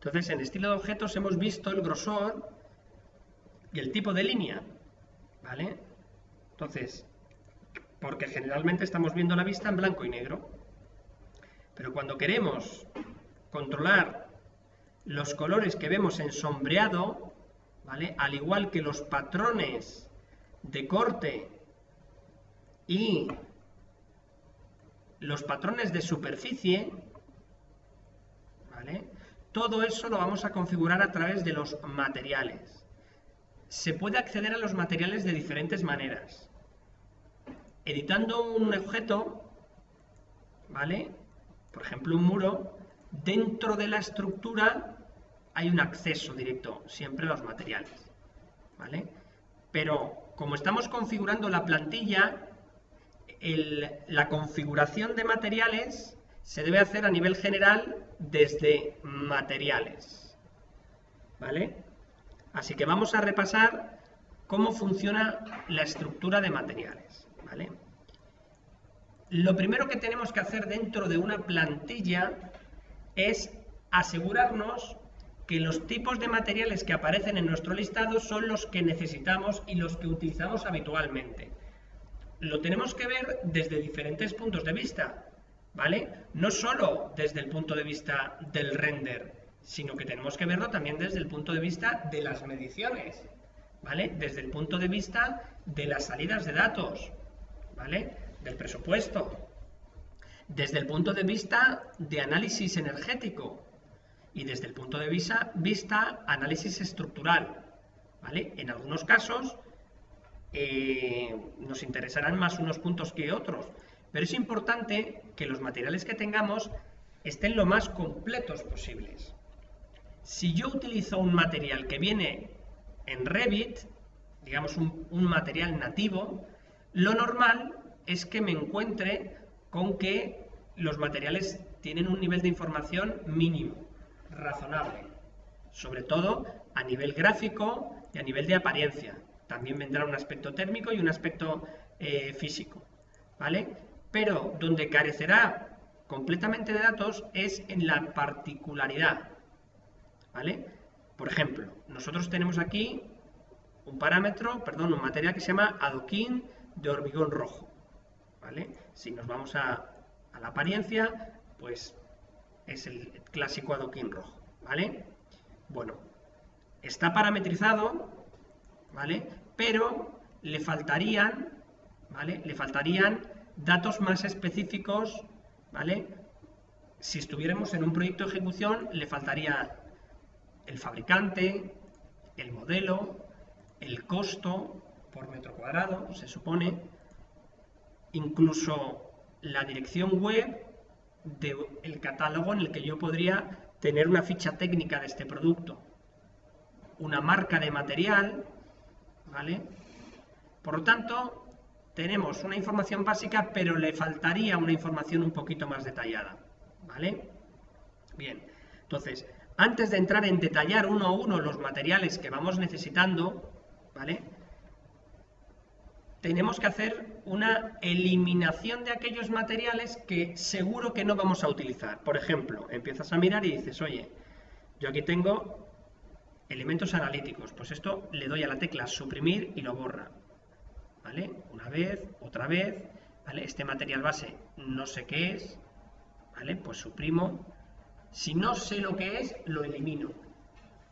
Entonces, en estilo de objetos hemos visto el grosor y el tipo de línea, ¿vale? Entonces, porque generalmente estamos viendo la vista en blanco y negro, pero cuando queremos controlar los colores que vemos en sombreado, ¿vale? Al igual que los patrones de corte y los patrones de superficie, ¿vale? Todo eso lo vamos a configurar a través de los materiales. Se puede acceder a los materiales de diferentes maneras. Editando un objeto, ¿vale? Por ejemplo, un muro, dentro de la estructura hay un acceso directo, siempre a los materiales, ¿vale? Pero como estamos configurando la plantilla, la configuración de materiales se debe hacer a nivel general desde materiales, ¿vale? Así que vamos a repasar cómo funciona la estructura de materiales, ¿vale? Lo primero que tenemos que hacer dentro de una plantilla es asegurarnos que los tipos de materiales que aparecen en nuestro listado son los que necesitamos y los que utilizamos habitualmente. Lo tenemos que ver desde diferentes puntos de vista, ¿vale? No solo desde el punto de vista del render, sino que tenemos que verlo también desde el punto de vista de las mediciones, ¿vale? Desde el punto de vista de las salidas de datos, ¿vale? Del presupuesto, desde el punto de vista de análisis energético y desde el punto de vista análisis estructural, ¿vale? En algunos casos nos interesarán más unos puntos que otros, pero es importante que los materiales que tengamos estén lo más completos posibles. Si yo utilizo un material que viene en Revit, digamos un material nativo, lo normal es que me encuentre con que los materiales tienen un nivel de información mínimo, razonable, sobre todo a nivel gráfico y a nivel de apariencia. También vendrá un aspecto térmico y un aspecto físico, ¿vale? Pero donde carecerá completamente de datos es en la particularidad, ¿vale? Por ejemplo, nosotros tenemos aquí un material que se llama adoquín de hormigón rojo, ¿vale? Si nos vamos a la apariencia, pues es el clásico adoquín rojo, ¿vale? Bueno, está parametrizado, ¿vale? Pero le faltarían, ¿vale? Le faltarían datos más específicos, ¿vale? Si estuviéramos en un proyecto de ejecución, le faltaría el fabricante, el modelo, el costo por metro cuadrado, se supone, incluso la dirección web del catálogo en el que yo podría tener una ficha técnica de este producto, una marca de material, ¿vale? Por lo tanto, tenemos una información básica, pero le faltaría una información un poquito más detallada, ¿vale? Bien, entonces, antes de entrar en detallar uno a uno los materiales que vamos necesitando, ¿vale? Tenemos que hacer una eliminación de aquellos materiales que seguro que no vamos a utilizar. Por ejemplo, empiezas a mirar y dices, oye, yo aquí tengo elementos analíticos, pues esto le doy a la tecla suprimir y lo borra, ¿vale? Una vez, otra vez, ¿vale? Este material base no sé qué es, ¿vale? Pues suprimo. Si no sé lo que es, lo elimino,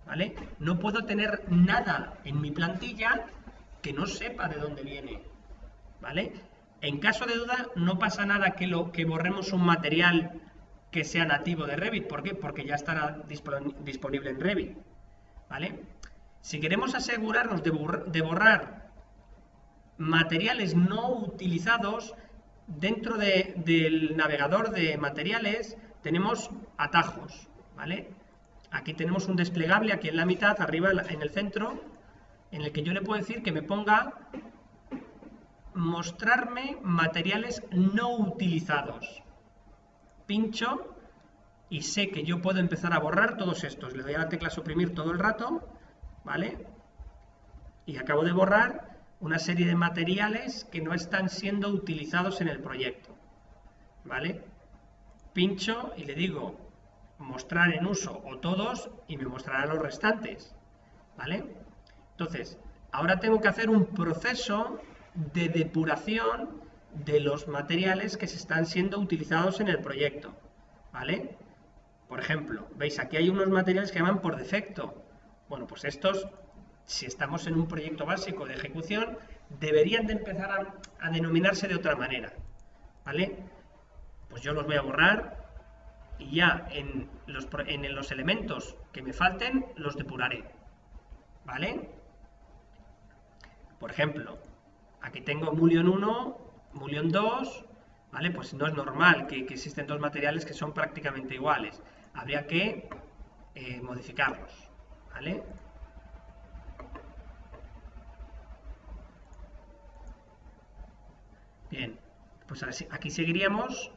¿vale? No puedo tener nada en mi plantilla que no sepa de dónde viene, ¿vale? En caso de duda, no pasa nada que borremos un material que sea nativo de Revit. ¿Por qué? Porque ya estará disponible en Revit, ¿vale? Si queremos asegurarnos de borrar materiales no utilizados, dentro del navegador de materiales tenemos atajos, ¿vale? Aquí tenemos un desplegable, aquí en la mitad, arriba en el centro, en el que yo le puedo decir que me ponga mostrarme materiales no utilizados. Pincho y sé que yo puedo empezar a borrar todos estos. Le doy a la tecla suprimir todo el rato, ¿vale? Y acabo de borrar una serie de materiales que no están siendo utilizados en el proyecto, ¿vale? Pincho y le digo mostrar en uso o todos y me mostrará los restantes, ¿vale? Entonces, ahora tengo que hacer un proceso de depuración de los materiales que se están siendo utilizados en el proyecto, ¿vale? Por ejemplo, veis, aquí hay unos materiales que llaman por defecto. Bueno, pues estos, si estamos en un proyecto básico de ejecución, deberían de empezar a denominarse de otra manera, ¿vale? Pues yo los voy a borrar y ya en los elementos que me falten los depuraré, ¿vale? Por ejemplo, aquí tengo Mullion 1, Mullion 2, ¿vale? Pues no es normal que existen dos materiales que son prácticamente iguales. Habría que modificarlos, ¿vale? Bien, pues aquí seguiríamos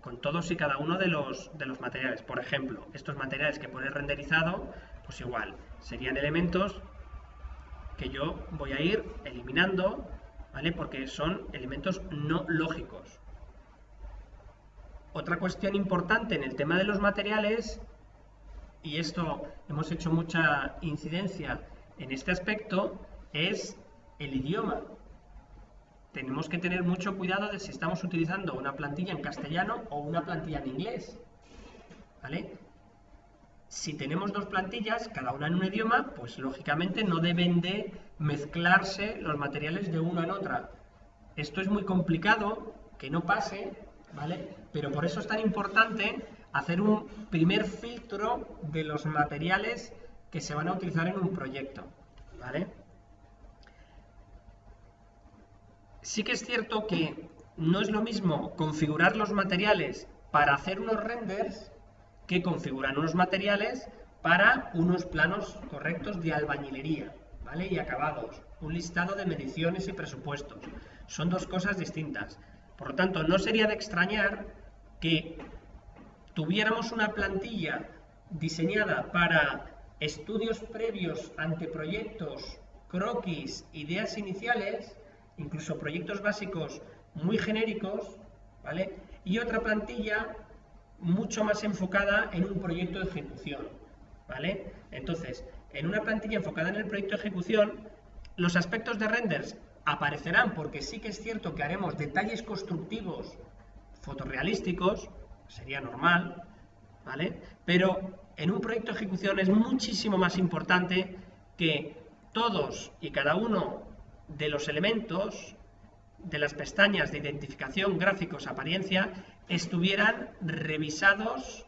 con todos y cada uno de los materiales. Por ejemplo, estos materiales que pone renderizado, pues igual, serían elementos que yo voy a ir eliminando, ¿vale? Porque son elementos no lógicos. Otra cuestión importante en el tema de los materiales, y esto hemos hecho mucha incidencia en este aspecto, es el idioma. Tenemos que tener mucho cuidado de si estamos utilizando una plantilla en castellano o una plantilla en inglés, ¿vale? Si tenemos dos plantillas, cada una en un idioma, pues lógicamente no deben de mezclarse los materiales de una en otra. Esto es muy complicado, que no pase, ¿vale? Pero por eso es tan importante hacer un primer filtro de los materiales que se van a utilizar en un proyecto, ¿vale? Sí que es cierto que no es lo mismo configurar los materiales para hacer unos renders que configurar unos materiales para unos planos correctos de albañilería, ¿vale? Y acabados, un listado de mediciones y presupuestos. Son dos cosas distintas. Por lo tanto, no sería de extrañar que tuviéramos una plantilla diseñada para estudios previos, anteproyectos, croquis, ideas iniciales, incluso proyectos básicos muy genéricos, ¿vale? Y otra plantilla mucho más enfocada en un proyecto de ejecución, ¿vale? Entonces, en una plantilla enfocada en el proyecto de ejecución, los aspectos de renders aparecerán porque sí que es cierto que haremos detalles constructivos fotorrealísticos, sería normal, ¿vale? Pero en un proyecto de ejecución es muchísimo más importante que todos y cada uno de los elementos de las pestañas de identificación, gráficos, apariencia, estuvieran revisados,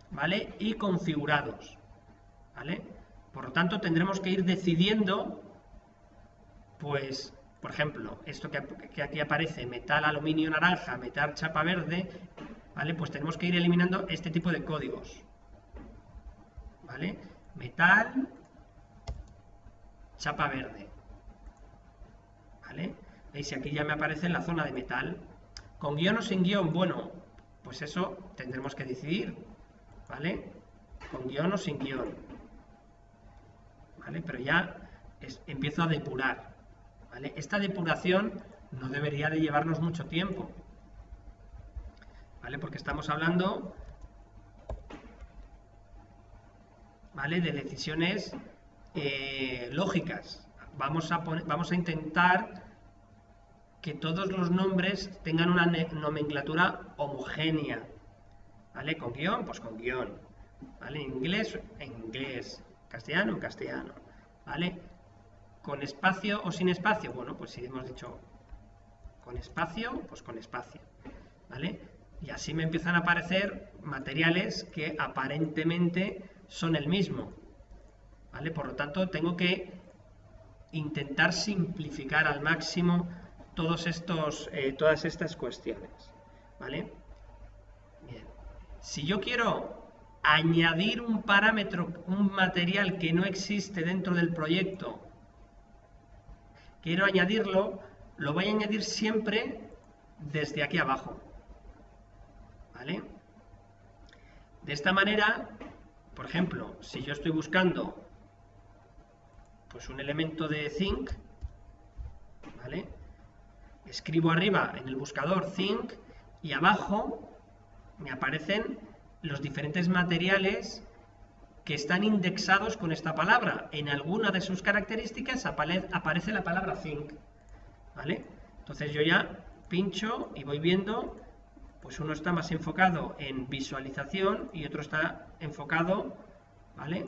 ¿vale? Y configurados, ¿vale? Por lo tanto, tendremos que ir decidiendo, pues, por ejemplo, esto que aquí aparece, metal, aluminio, naranja, metal, chapa verde, ¿vale? Pues tenemos que ir eliminando este tipo de códigos, ¿vale? Metal, chapa verde, ¿vale? ¿Veis? Aquí ya me aparece en la zona de metal. ¿Con guión o sin guión? Bueno, pues eso tendremos que decidir, ¿vale? Con guión o sin guión, ¿vale? Pero ya empiezo a depurar, ¿vale? Esta depuración no debería de llevarnos mucho tiempo, ¿vale? Porque estamos hablando, ¿vale? De decisiones lógicas. Vamos a intentar que todos los nombres tengan una nomenclatura homogénea, ¿vale? Con guión, pues con guión, ¿vale? En inglés, castellano, en castellano, ¿vale? Con espacio o sin espacio, bueno, pues si hemos dicho con espacio, pues con espacio, ¿vale? Y así me empiezan a aparecer materiales que aparentemente son el mismo, ¿vale? Por lo tanto, tengo que intentar simplificar al máximo todas estas cuestiones, ¿vale? Bien. Si yo quiero añadir un parámetro, un material que no existe dentro del proyecto, quiero añadirlo, lo voy a añadir siempre desde aquí abajo, ¿vale? De esta manera, por ejemplo, si yo estoy buscando pues un elemento de zinc, ¿vale? Escribo arriba en el buscador zinc y abajo me aparecen los diferentes materiales que están indexados con esta palabra. En alguna de sus características aparece la palabra think, ¿vale? Entonces yo ya pincho y voy viendo, pues uno está más enfocado en visualización y otro está enfocado, ¿vale?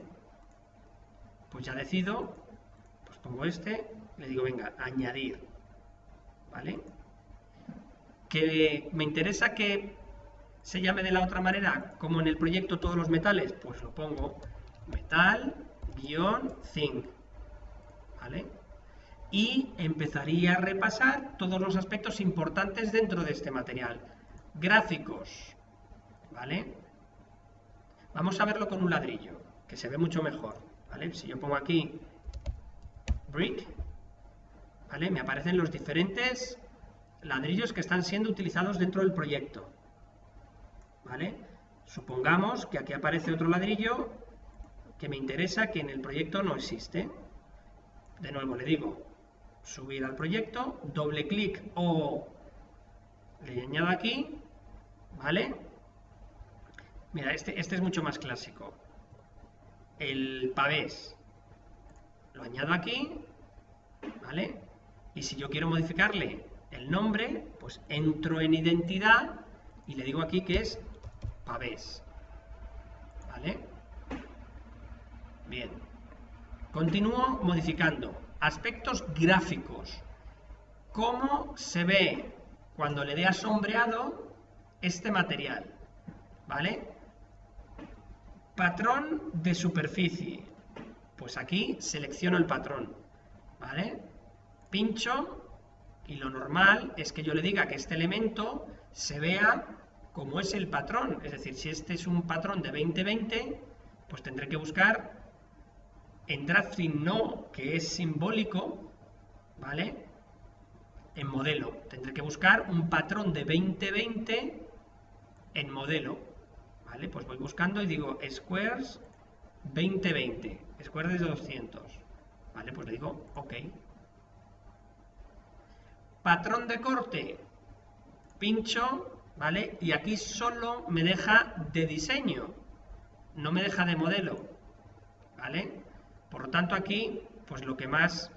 Pues ya decido, pues pongo este, le digo, venga, añadir, ¿vale? Que me interesa que se llame de la otra manera, como en el proyecto todos los metales, pues lo pongo metal-think, ¿vale? Y empezaría a repasar todos los aspectos importantes dentro de este material. Gráficos, ¿vale? Vamos a verlo con un ladrillo, que se ve mucho mejor, ¿vale? Si yo pongo aquí brick, ¿vale? Me aparecen los diferentes ladrillos que están siendo utilizados dentro del proyecto, ¿vale? Supongamos que aquí aparece otro ladrillo que me interesa, que en el proyecto no existe. De nuevo le digo, subir al proyecto, doble clic o le añado aquí, ¿vale? Mira, este es mucho más clásico. El pavés lo añado aquí, ¿vale? Y si yo quiero modificarle el nombre, pues entro en identidad y le digo aquí que es pavés, ¿vale? Bien. Continúo modificando. Aspectos gráficos. ¿Cómo se ve cuando le dé a sombreado este material? ¿Vale? Patrón de superficie. Pues aquí selecciono el patrón, ¿vale? Pincho y lo normal es que yo le diga que este elemento se vea como es el patrón. Es decir, si este es un patrón de 20-20, pues tendré que buscar en DraftSync no, que es simbólico, ¿vale? En modelo. Tendré que buscar un patrón de 20-20 en modelo, ¿vale? Pues voy buscando y digo squares 20-20, squares de 200, ¿vale? Pues le digo OK. Patrón de corte, pincho, ¿vale? Y aquí solo me deja de diseño, no me deja de modelo, ¿vale? Por lo tanto aquí, pues lo que más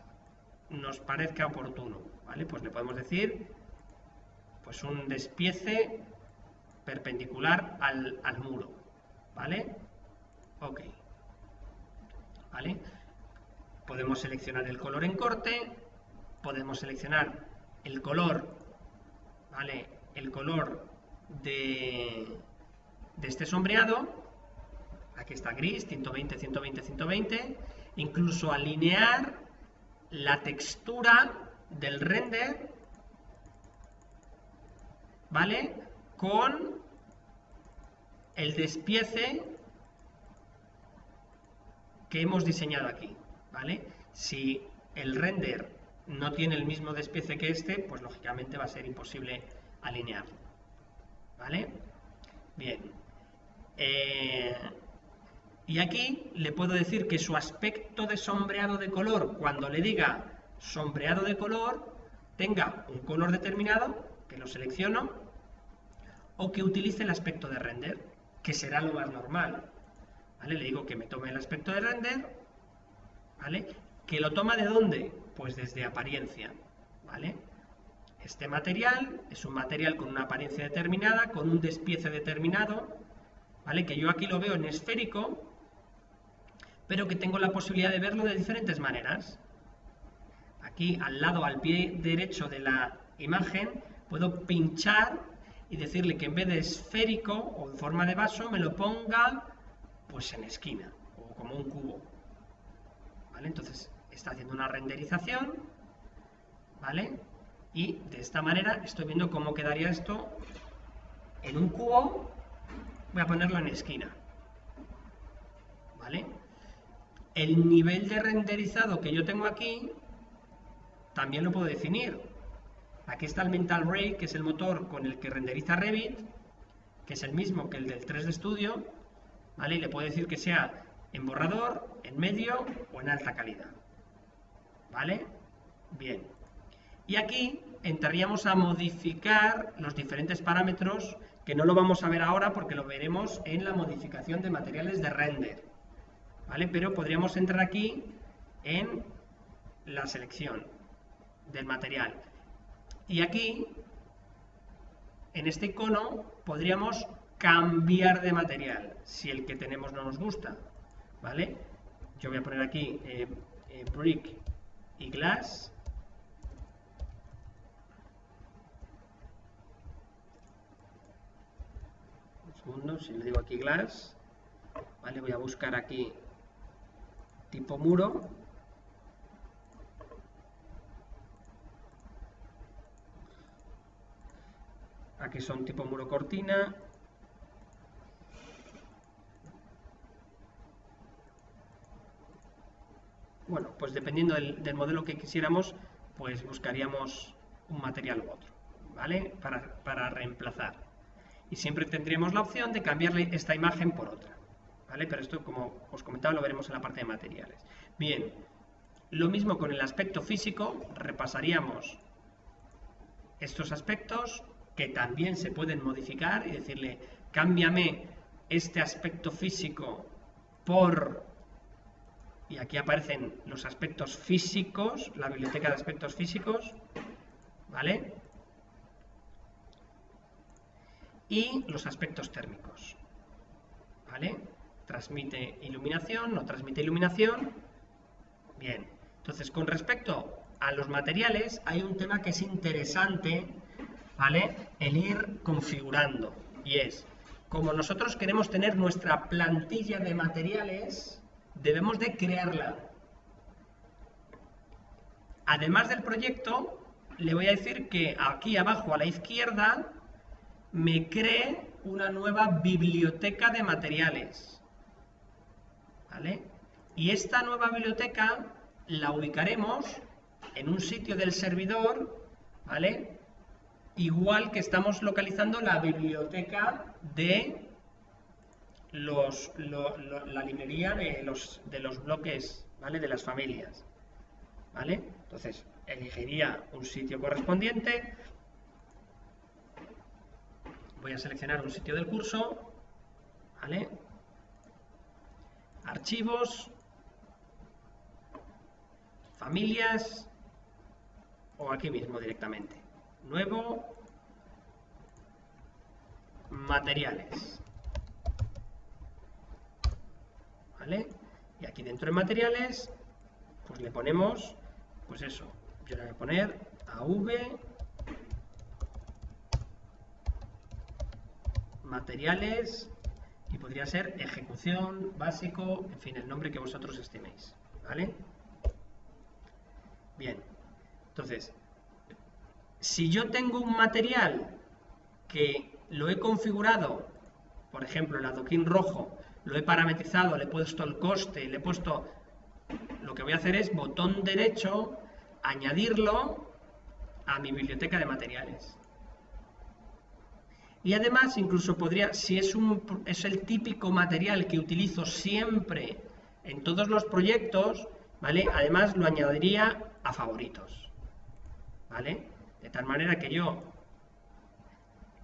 nos parezca oportuno, ¿vale? Pues le podemos decir, pues un despiece perpendicular al muro, ¿vale? OK, ¿vale? Podemos seleccionar el color en corte, podemos seleccionar el color, ¿vale? El color de este sombreado. Aquí está gris, 120, 120, 120. Incluso alinear la textura del render, ¿vale? Con el despiece que hemos diseñado aquí, ¿vale? Si el render no tiene el mismo despiece que este, pues lógicamente va a ser imposible alinearlo, ¿vale? Bien. Y aquí le puedo decir que su aspecto de sombreado de color, cuando le diga sombreado de color, tenga un color determinado, que lo selecciono, o que utilice el aspecto de render, que será lo más normal, ¿vale? Le digo que me tome el aspecto de render, ¿vale? ¿Que lo toma de dónde? Pues desde apariencia, ¿vale? Este material es un material con una apariencia determinada, con un despiece determinado, ¿vale? Que yo aquí lo veo en esférico, pero que tengo la posibilidad de verlo de diferentes maneras. Aquí al lado, al pie derecho de la imagen, puedo pinchar y decirle que en vez de esférico o en forma de vaso me lo ponga pues en esquina o como un cubo, ¿vale? Entonces está haciendo una renderización, ¿vale? Y de esta manera estoy viendo cómo quedaría esto en un cubo. Voy a ponerlo en esquina, ¿vale? El nivel de renderizado que yo tengo aquí también lo puedo definir. Aquí está el Mental Ray, que es el motor con el que renderiza Revit, que es el mismo que el del 3D Studio, ¿vale? Y le puedo decir que sea en borrador, en medio o en alta calidad, ¿vale? Bien. Y aquí entraríamos a modificar los diferentes parámetros que no lo vamos a ver ahora porque lo veremos en la modificación de materiales de render, ¿vale? Pero podríamos entrar aquí en la selección del material. Y aquí, en este icono, podríamos cambiar de material, si el que tenemos no nos gusta, ¿vale? Yo voy a poner aquí brick y glass. Un segundo, si le digo aquí glass, ¿vale? Voy a buscar aquí tipo muro. Aquí son tipo muro cortina. Bueno, pues dependiendo del modelo que quisiéramos, pues buscaríamos un material u otro, ¿vale? Para reemplazar. Y siempre tendríamos la opción de cambiarle esta imagen por otra, ¿vale? Pero esto, como os comentaba, lo veremos en la parte de materiales. Bien, lo mismo con el aspecto físico, repasaríamos estos aspectos que también se pueden modificar y decirle, cámbiame este aspecto físico por... Y aquí aparecen los aspectos físicos, la biblioteca de aspectos físicos, ¿vale? Y los aspectos térmicos, ¿vale? Transmite iluminación, no transmite iluminación. Bien, entonces con respecto a los materiales hay un tema que es interesante, ¿vale? El ir configurando, y es, como nosotros queremos tener nuestra plantilla de materiales, debemos de crearla. Además del proyecto, le voy a decir que aquí abajo a la izquierda me cree una nueva biblioteca de materiales, ¿vale? Y esta nueva biblioteca la ubicaremos en un sitio del servidor, ¿vale? Igual que estamos localizando la biblioteca de la librería de los bloques, ¿vale? De las familias, ¿vale? Entonces, elegiría un sitio correspondiente. Voy a seleccionar un sitio del curso, ¿vale? Archivos, familias, o aquí mismo directamente. Nuevo, materiales. ¿Vale? Y aquí dentro de materiales, pues le ponemos, pues eso, yo le voy a poner AV, materiales, y podría ser ejecución, básico, en fin, el nombre que vosotros estiméis, ¿vale? Bien, entonces, si yo tengo un material que lo he configurado, por ejemplo, el adoquín rojo, lo he parametrizado, le he puesto el coste, le he puesto... Lo que voy a hacer es botón derecho, añadirlo a mi biblioteca de materiales. Y además, incluso podría, si es el típico material que utilizo siempre en todos los proyectos, ¿vale? Además lo añadiría a favoritos, ¿vale? De tal manera que yo,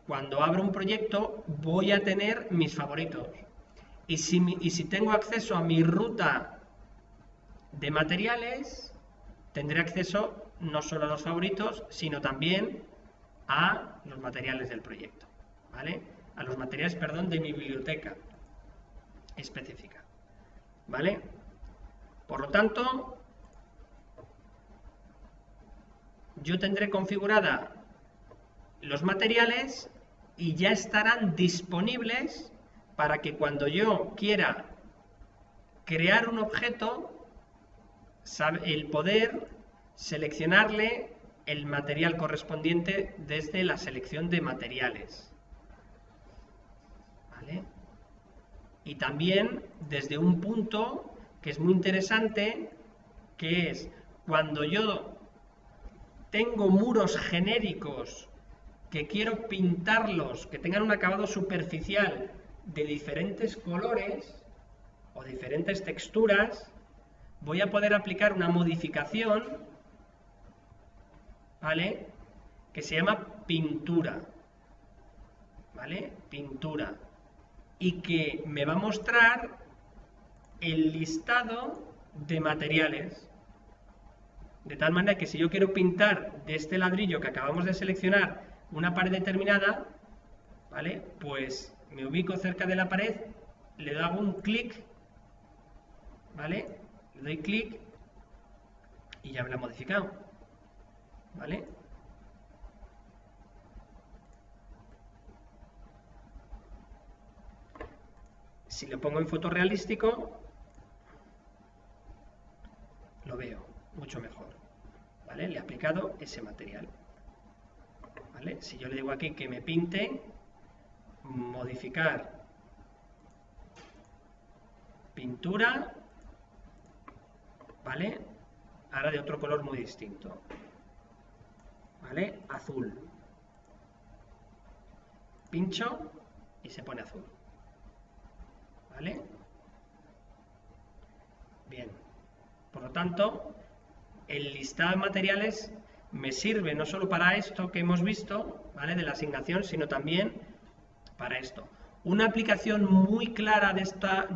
cuando abro un proyecto, voy a tener mis favoritos. Y si tengo acceso a mi ruta de materiales, tendré acceso no solo a los favoritos, sino también a los materiales del proyecto, ¿vale? A los materiales, perdón, de mi biblioteca específica, ¿vale? Por lo tanto, yo tendré configurada los materiales y ya estarán disponibles para que cuando yo quiera crear un objeto, el poder seleccionarle el material correspondiente desde la selección de materiales, ¿vale? Y también desde un punto que es muy interesante, que es cuando yo tengo muros genéricos que quiero pintarlos, que tengan un acabado superficial de diferentes colores o diferentes texturas, voy a poder aplicar una modificación, ¿vale? Que se llama pintura, ¿vale? Pintura. Y que me va a mostrar el listado de materiales. De tal manera que si yo quiero pintar de este ladrillo que acabamos de seleccionar una pared determinada, ¿vale? Pues me ubico cerca de la pared, le hago un clic, ¿vale? Le doy clic y ya me lo ha modificado, ¿vale? Si lo pongo en fotorrealístico, lo veo mucho mejor, ¿vale? Le he aplicado ese material, ¿vale? Si yo le digo aquí que me pinte, modificar pintura, ¿vale? Ahora de otro color muy distinto, ¿vale? Azul. Pincho y se pone azul, ¿vale? Bien. Por lo tanto, el listado de materiales me sirve no solo para esto que hemos visto, ¿vale? De la asignación, sino también para esto. Una aplicación muy clara de esta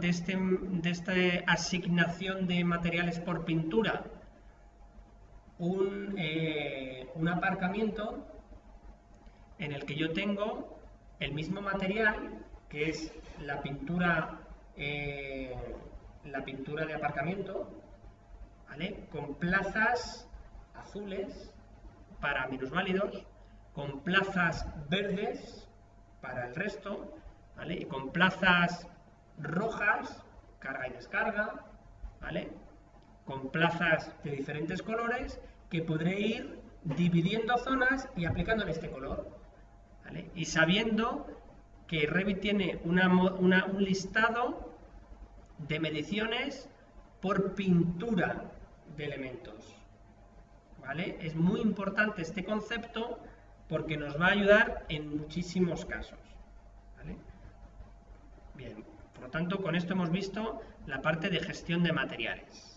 asignación de materiales por pintura, un aparcamiento en el que yo tengo el mismo material, que es la pintura de aparcamiento, ¿vale? Con plazas azules para minusválidos, con plazas verdes para el resto, ¿vale? Y con plazas rojas, carga y descarga, ¿vale? Con plazas de diferentes colores que podré ir dividiendo zonas y aplicándole este color, ¿vale? Y sabiendo que Revit tiene un listado de mediciones por pintura de elementos, ¿vale? Es muy importante este concepto porque nos va a ayudar en muchísimos casos, ¿vale? Bien, por lo tanto, con esto hemos visto la parte de gestión de materiales.